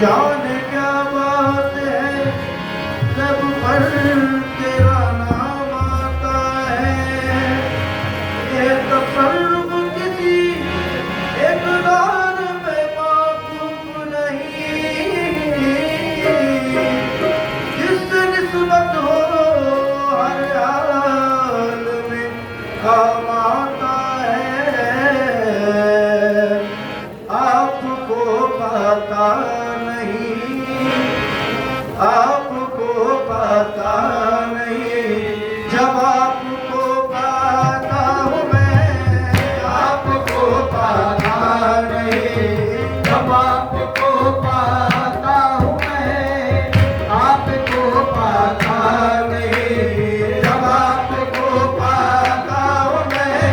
जाने क्या बात है जब पर तेरा नाम आता है। ये तसल्लुफ किसी इक़रार में माकूफ नहीं, जिससे निस्बत हो हर हाल में काम आता है। आपको पता नहीं, आपको पता नहीं, जब आपको पाता हूँ मैं, आपको पता नहीं, जब आपको पाता हूँ मैं, आपको पता नहीं, जब आपको पाता हूँ मैं,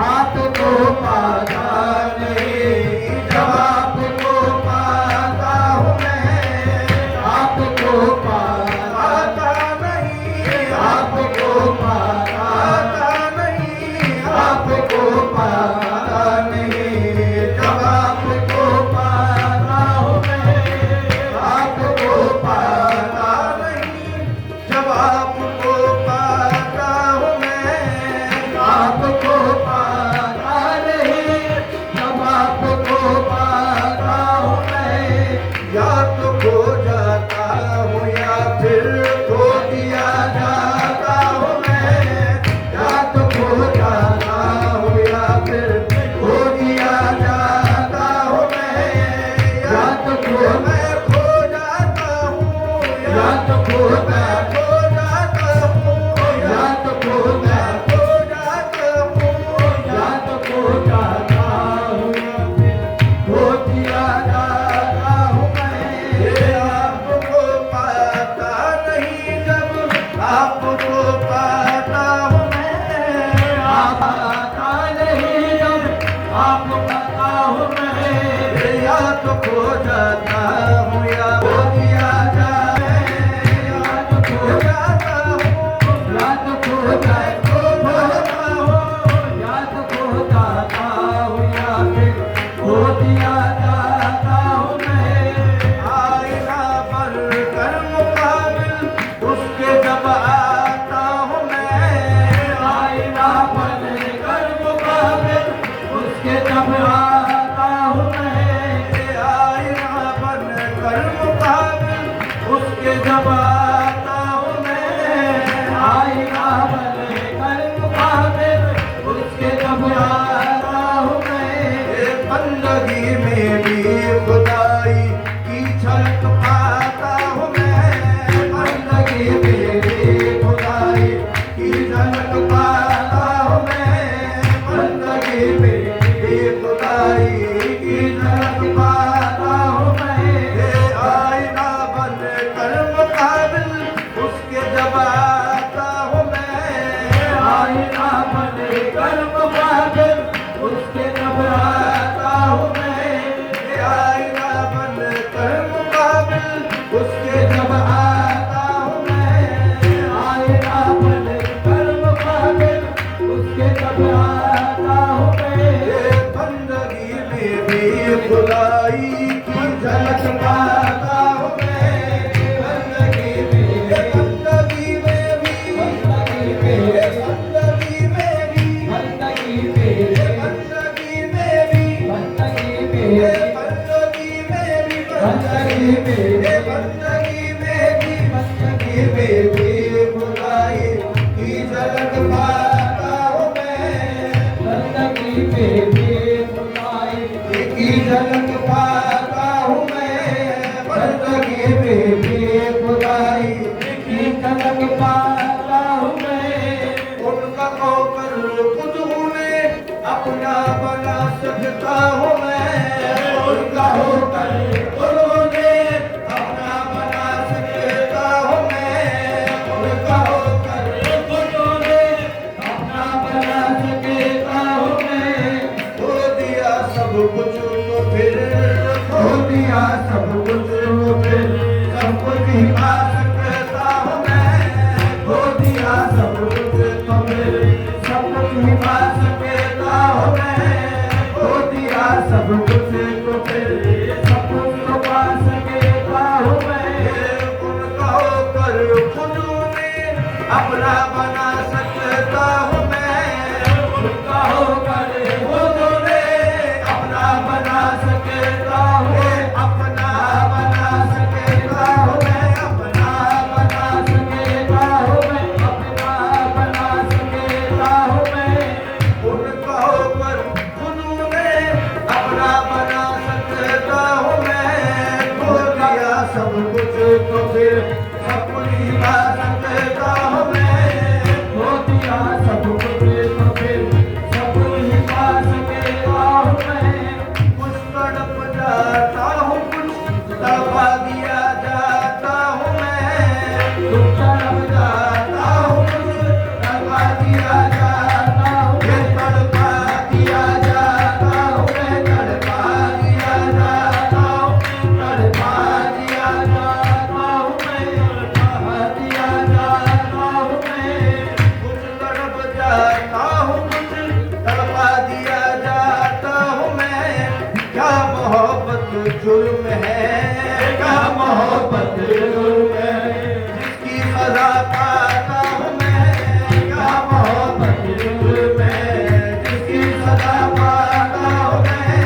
आपको पता नहीं, जब आपको पाता हूँ मैं, आपको पाता नहीं, आपको पाता नहीं, आपको पाता नहीं, जब आपको पाता हूँ मैं, आपको पाता नहीं, जब आपको पाता हूँ मैं, आपको पाता नहीं, जब आपको पाता हूँ मैं, या तो खो जाता हूँ या फिर खो दिया जाता हूँ मैं, या तो खो जाता हूँ या फिर खो दिया जाता हूँ मैं, या तो मैं खो जाता हूँ, या तो खो जाता हूँ, या तो खो जाता हूँ, या तो खो जाता हूँ, या फिर खो दिया जाता हूँ मैं। ये आपको पता नहीं जब आपको पाता हूँ मैं, आप पता नहीं जब आपको पाता हूँ मैं, या तो खो जाता हूँ या खो दिया जाता है, या तो खो जाता हूँ, या तो खो जाता हूँ, या तो खो जाता हूँ, या फिर खो दिया जाता हूँ मैं। आईना पर कर मुकाबिल उसके जब आता हूँ मैं, आईना पर कर मुकाबिल उसके जब आता हूँ मैं, आईना पर कर मुकाबिल उसके जब आता हूँ मैं, आईना पर कर मुकाबिल उसके जब आता हूँ मैं। बंदगी में भी खुदाई की झलक पाता हूँ मैं, बंदगी में भी खुदाई की झलक पाता हूँ मैं, बंदगी में भी खुदाई की झलक पाता हूँ मैं। ये आईना बन कर मुकाबिल उसके जब आता हूँ मैं, आईना बन कर मुकाबिल उसके जब आता हूँ मैं, ये आईना बन कर मुकाबिल उसके जब आता हूँ मैं, आईना बन कर मुकाबिल उसके जब आता हूँ मैं। ये बंदगी में भी खुदाई की झलक पाता हूँ मैं, बंदगी में भी, बंदगी में भी, बंदगी में भी, बंदगी में भी, बंदगी में भी, बंदगी में भी, बंदगी में भी, बंदगी में भी, बंदगी में भी खुदाई की झलक पाता हूँ मैं, बंदगी में भी खुदाई की झलक पाता हूँ मैं, बंदगी में भी खुदाई की झलक पाता हूँ मैं। उनका होकर खुद उन्हें अपना बना सकता हूँ मैं, उनका होकर खुद उन्हें अपना बना सकता हूँ मैं, सब कुछ तो फिर सब कुछ पा सकता हूँ मैं, खो दिया सब कुछ तो फिर सब कुछ पा सकता हूँ मैं। कुछ तड़प जाता हूँ, कुछ तड़पा दिया जाता हूँ मैं, कुछ तड़प जाता हूँ, कुछ तड़पा दिया जाता हूँ मैं, तड़पा दिया जाता हूँ मैं, तड़पा दिया जाता हूँ, तड़पा दिया जाता हूँ मैं, तड़पा दिया जाता हूँ मैं। कुछ तड़प जाता हूँ, कुछ तड़पा दिया जाता हूँ मैं। क्या मोहब्बत जुर्म है, क्या मोहब्बत जुर्म है, जिसकी सजा पाता हूँ मैं। क्या मोहब्बत जुर्म है, जिसकी सजा पाता हूँ मैं।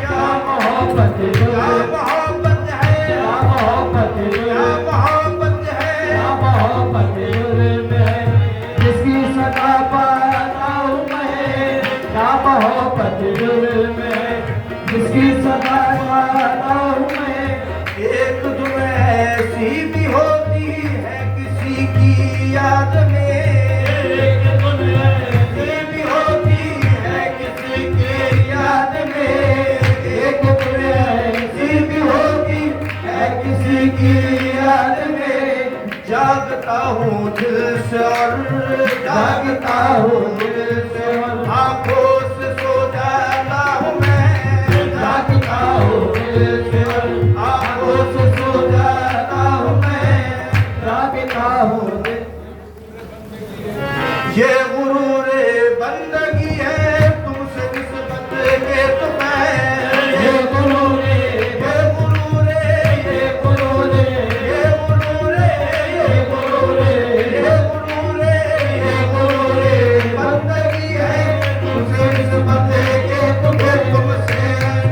क्या मोहब्बत क्या मोहब्बत है, क्या मोहब्बत क्या मोहब्बत है, क्या मोहब्बत जुर्म है, जिसकी सजा पाता हूँ मैं। क्या मोहब्बत जुर्म है, जिसकी सजा पाता हूँ मैं। एक धुन ऐसी भी होती है किसी की याद में, एक धुन ऐसी भी होती है किसी की याद में, एक धुन ऐसी भी होती है किसी की याद में। जागता हूँ दिल से और जागता हूँ दिल से और आँखों से सो जाता हूँ मैं। जागता हूँ दिल से और आँखों से सो जाता हूँ मैं, जागता हूँ दिल। ये गुरूरे बंदगी है तुमसे निस्बत के तुम्हें, ये गुरूरे ये गुरूरे ये गुरूरे ये गुरूरे ये गुरूरे ये गुरूरे ये गुरूरे बंदगी है तुमसे निस्बत के तुम्हें, तुमसे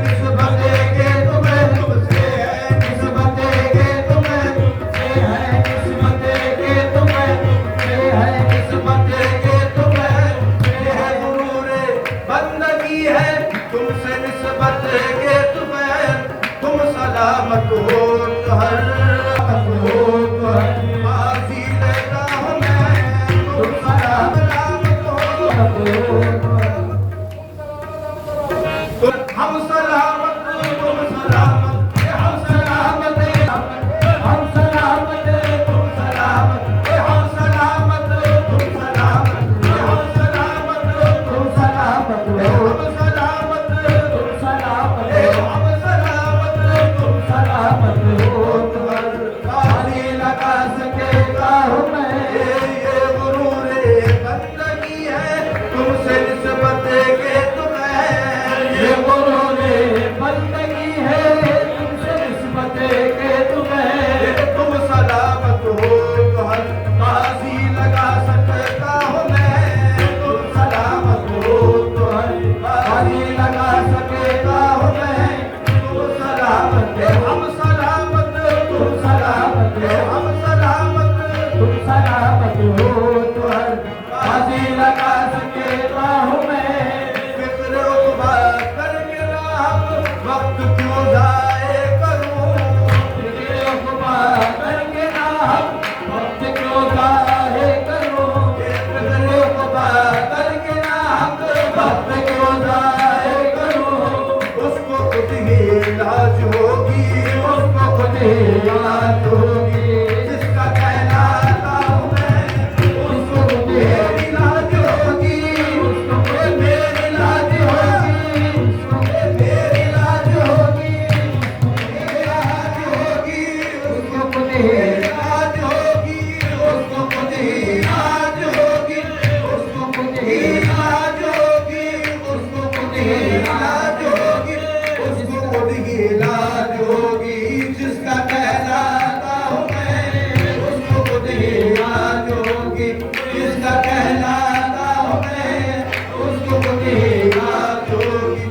निस्बत के तुम्हें, तुमसे है निस्बत के तुम्हें, तुमसे है निस्बत के तुम्हें, तुमसे है निस्बत के तुम्हें। ये है गुरूरे बंदगी है तुमसे निस्बत के तुम्हें। तुम सलामत हो तो हर हो तो हर माजी लेता हूँ मैं। तुम सलामत हो तो हम सलामत, तुम सलामत, हम सलामत, हम सलामत, तुम सलामत, हम सलामत, तुम सलामत, हम सलामत, तुम सलामत, हम सलामत, तुम सलामत, हम सलामत, तुम सलामत हो तो हर गाली लगा सकेगा हूँ मैं। ये गुरूरे बंदगी है तुमसे निस्बत के तुम्हें, ये गुरूरे बंदगी है तुमसे निस्बत के तुम्हें। तुम सलामत हो तो हर बाजी लगा सकता हूँ मैं, तुम सलामत हो तो हर बाजी लगा सकेगा हूँ मैं। तुम सलामत हम सलामत, तुम सलामत हम सलामत, तुम सलामत हो तो हर बाजी लगा सकेगा हूँ मैं। फिक्र उबा करके राम वक्त क्यों जाए करूँ, फिक्र उबा करके राम वक्त क्यों जाए करूँ, फिक्र उबा करके राम वक्त क्यों जाए करूँ। उसको खुद ही इलाज होगी, उसको खुद ही इलाज होगी, जिसका कहलाता हूँ मैं, उसको खुद ही इलाज होगी, उसको खुद मेरी इलाज होगी, उसको मेरी इलाज होगी, इलाज होगी, उसको खुद ही इलाज होगी, उसको खुद ही इलाज होगी, उसको खुद ही इलाज होगी, उसको खुद ही इलाज होगी, उसको खुद ही इलाज होगी, जिसका कहलाता हूँ मैं, उसको खुद ही इलाज होगी, जिसका कहलाता हूँ मैं, उसको खुद ही इलाज होगी,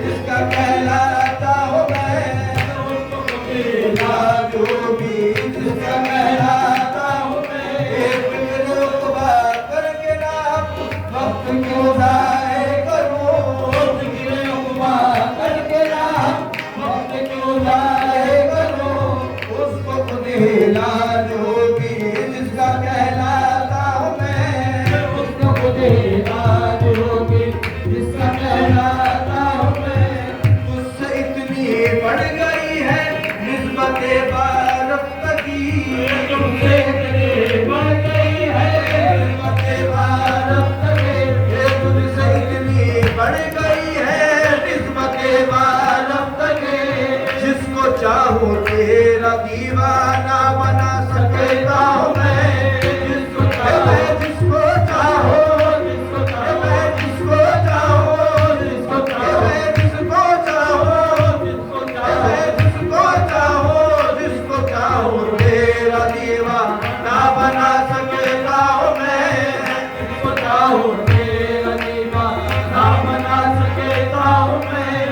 जिसका कहलाता हूँ मैं, उसको खुद ही इलाज होगी, जिसका कहलाता हूँ मैं। एक रुतबा करके राम वक्त क्यों जाए करूँ, रुतबा करके राम वक्त क्यों जाए करूँ, उसको इलाज होगी जिसका कहलाता हूँ मैं, उसको खुद इलाज होगी जिसका कहलाता हूँ मैं। मुझसे इतनी बढ़ गई है निस्बत बारफ्तगी, तुमसे इतनी बढ़ गई है निस्बत बारफ्तगी, तुमसे इतनी बढ़ गई है निस्बत बारफ्तगी। जिसको चाहूँ तेरा दीवाना बना सकता हूँ मैं, जिसको चाहूँ जिसको चाहूँ जिसको चाहूँ जिसको चाहूँ जिसको चाहूँ जिसको चाहूँ जिसको चाहूँ जिसको चाहूँ जिसको चाहूँ तेरा दीवाना बना सकता हूँ मैं, जिसको चाहूँ तेरा दीवाना बना सकता हूँ मैं।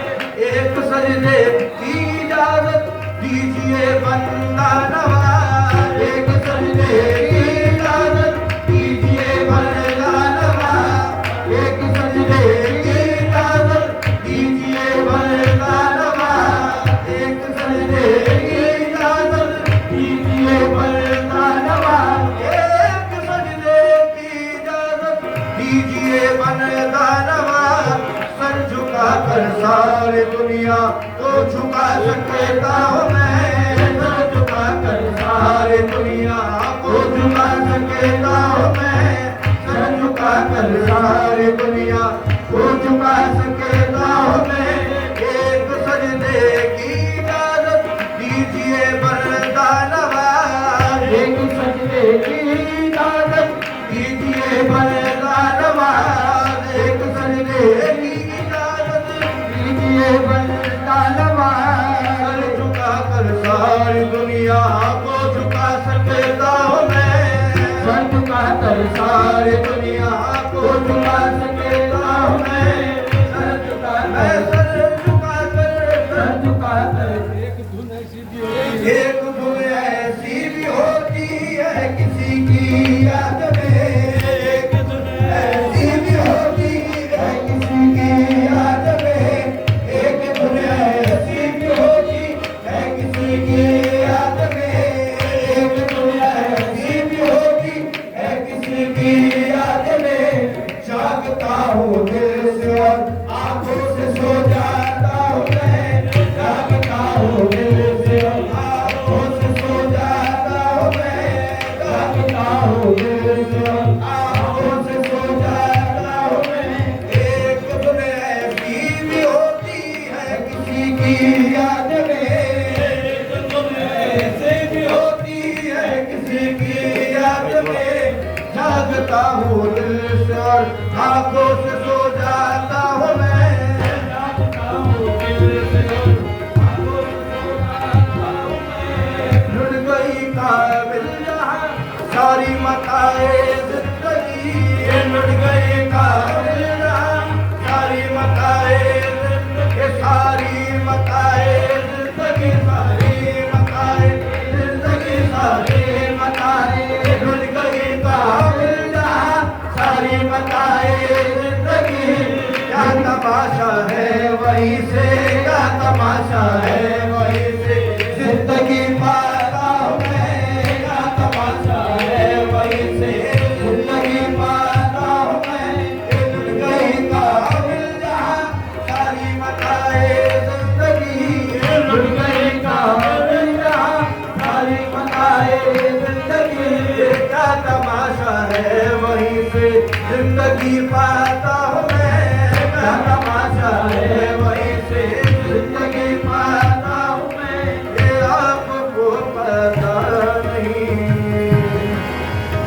एक सजदे की इजाजत दीजिए बंदा नवाज, एक सजदे की इजाजत दीजिए बंदा नवाज, एक सजदे की इजाजत दीजिए बंदा नवाज, एक सजदे की इजाजत दीजिए बंदा नवाज, एक सजदे की इजाजत दीजिए बंदा नवाज। सर झुका कर सारी दुनिया को झुका सकता हूँ मैं, सर झुका कर सारी दुनिया को झुका सकता हूँ मैं, सर झुका कर सारी दुनिया को झुका सकता हूँ मैं। एक सजदे की इजाजत दीजिए बंदा नवाज, एक सजदे की इजाजत दीजिए बंदा नवाज, एक सजदे की इजाजत दीजिए बंदा नवाज। झुका कर सारी दुनिया को झुका सकता हूँ मैं, सर झुका कर सारी दुनिया को झुका सकता हूँ मैं, सर झुका कर एक धुन ऐसी भी होती है किसी की याद में, एक धुन ऐसी भी होती है किसी की याद में, एक धुन ऐसी भी होती है किसी की याद में, एक धुन ऐसी भी होती है किसी की याद में। जागता हूँ दिल से और आंखों से सो जाता हूँ मैं, जागता हूँ दिल से और आंखों से सो जाता हूँ मैं, जागता हूँ दिल से और आंखों से सो जाता हूँ मैं। एक धुन ऐसी भी होती है किसी की याद में, एक धुन ऐसी भी होती है किसी की याद में। जागता हूँ दिल से और आंखों से सो जाता हूँ मैं, जागता हूँ दिल से और आंखों से सो जाता हूँ मैं। लुट गई काबिल जहाँ सारी मताए जिंदगी, लुट गई काबिल जहाँ सारी मताए जिंदगी, सारी मताए जिंदगी, सारी मताए जिंदगी, सारी मताए लुट गई काबिल जहाँ सारी मताए जिंदगी। क्या तमाशा है वहीं से, क्या तमाशा है वहीं से जिंदगी पाता हूँ मैं, क्या तमाशा है वहीं से जिंदगी पाता हूँ मैं। लुट गई काबिल जहाँ सारी मताए जिंदगी, लुट गई काबिल जहाँ सारी मताए जिंदगी। क्या तमाशा है वहीं से जिंदगी पाता हूँ मैं, क्या तमाशा है वहीं से जिंदगी पाता हूँ मैं। ये आपको पता नहीं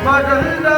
बदलना